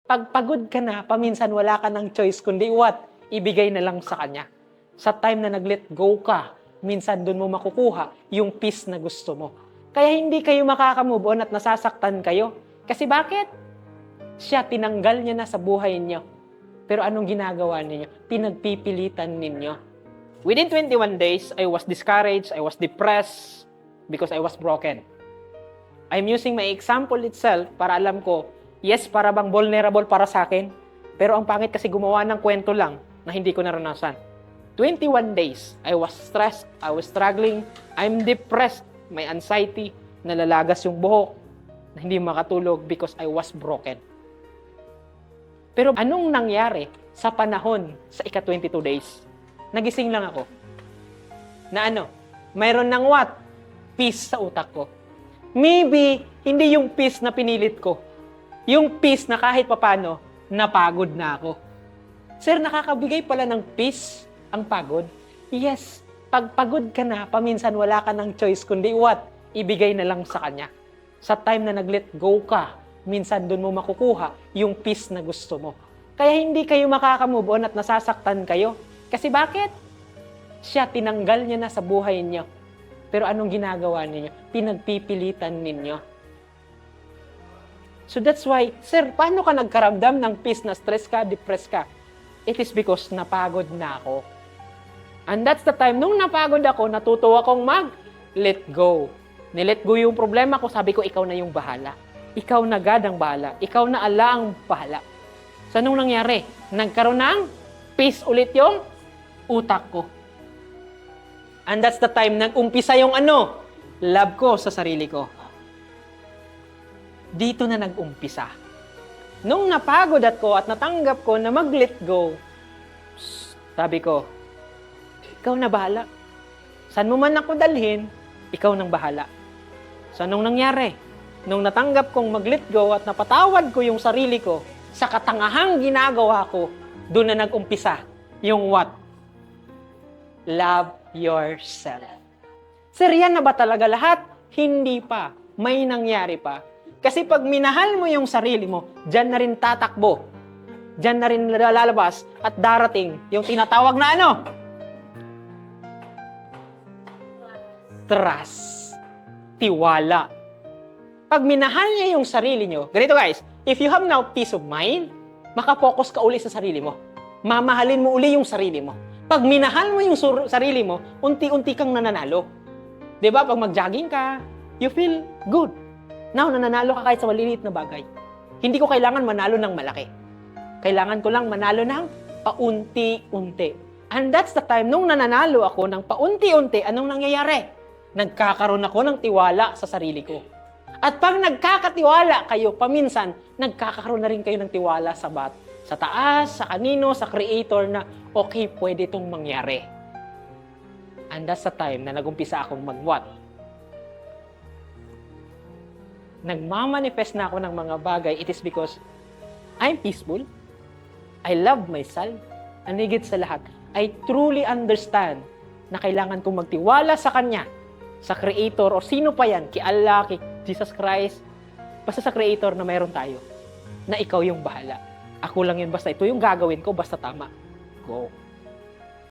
Pag pagod ka na, paminsan wala ka ng choice kundi what? Ibigay na lang sa Kanya. Sa time na nag-let go ka, minsan doon mo makukuha yung peace na gusto mo. Kaya hindi kayo makakamove on at nasasaktan kayo. Kasi bakit? Siya, tinanggal niya na sa buhay niyo. Pero anong ginagawa ninyo? Pinagpipilitan ninyo. Within 21 days, I was discouraged, I was depressed because I was broken. I'm using my example itself para alam ko, yes, para bang vulnerable para sa akin, pero ang pangit kasi gumawa ng kwento lang na hindi ko naranasan. 21 days, I was stressed, I was struggling, I'm depressed, may anxiety, nalalagas yung buhok, na hindi makatulog because I was broken. Pero anong nangyari sa panahon sa ika-22 days? Nagising lang ako. Na ano? Mayroon ng what? Peace sa utak ko. Maybe, hindi yung peace na pinilit ko. Yung peace na kahit papano, napagod na ako. Sir, nakakabigay pala ng peace ang pagod? Yes. Pag pagod ka na, paminsan wala ka ng choice kundi what? Ibigay na lang sa Kanya. Sa time na nag-let go ka, minsan doon mo makukuha yung peace na gusto mo. Kaya hindi kayo makakamove on at nasasaktan kayo. Kasi bakit? Siya, tinanggal niya na sa buhay niyo. Pero anong ginagawa ninyo? Pinagpipilitan ninyo. So that's why, sir, paano ka nagkaramdam ng peace na stress ka, depressed ka? It is because napagod na ako. And that's the time, nung napagod ako, natuto akong mag-let go. Nilet go yung problema ko, sabi ko, ikaw na yung bahala. Ikaw na God ang bahala. Ikaw na Allah ang bahala. So anong nangyari? Nagkaroon ng peace ulit yung utak ko. And that's the time nag-umpisa yung love ko sa sarili ko. Dito na nag-umpisa. Nung napagod ako at natanggap ko na mag-let go, sabi ko, ikaw na bahala. Saan mo man ako dalhin, ikaw nang bahala. So anong nangyari? Nung natanggap kong mag-let go at napatawad ko yung sarili ko sa katangahang ginagawa ko, doon na nag-umpisa yung what? Love yourself. Sir, yan na ba talaga lahat? Hindi pa. May nangyari pa. Kasi pag minahal mo yung sarili mo, dyan na rin tatakbo. Dyan na rin lalabas at darating yung tinatawag na Trust. Tiwala. Pag minahal niya yung sarili nyo, ganito guys, if you have now peace of mind, makapokus ka uli sa sarili mo. Mamahalin mo uli yung sarili mo. Pag minahal mo yung sarili mo, unti-unti kang nananalo. Diba? Pag mag-jogging ka, you feel good. Now, nananalo ka kahit sa maliliit na bagay. Hindi ko kailangan manalo ng malaki. Kailangan ko lang manalo ng paunti-unti. And that's the time, nung nananalo ako ng paunti-unti, anong nangyayari? Nagkakaroon ako ng tiwala sa sarili ko. At pag nagkakatiwala kayo, paminsan, nagkakaroon na rin kayo ng tiwala sa taas, sa kanino, sa Creator na, okay, pwede itong mangyari. And that's the time na nagumpisa akong mag-what? Nagmamanifest na ako ng mga bagay. It is because I'm peaceful. I love myself. And higit sa lahat, I truly understand na kailangan kong magtiwala sa Kanya, sa Creator, o sino pa yan, kay Allah, kay Jesus Christ, basta sa Creator na mayroon tayo, na ikaw yung bahala. Ako lang yun, basta ito yung gagawin ko, basta tama. Go.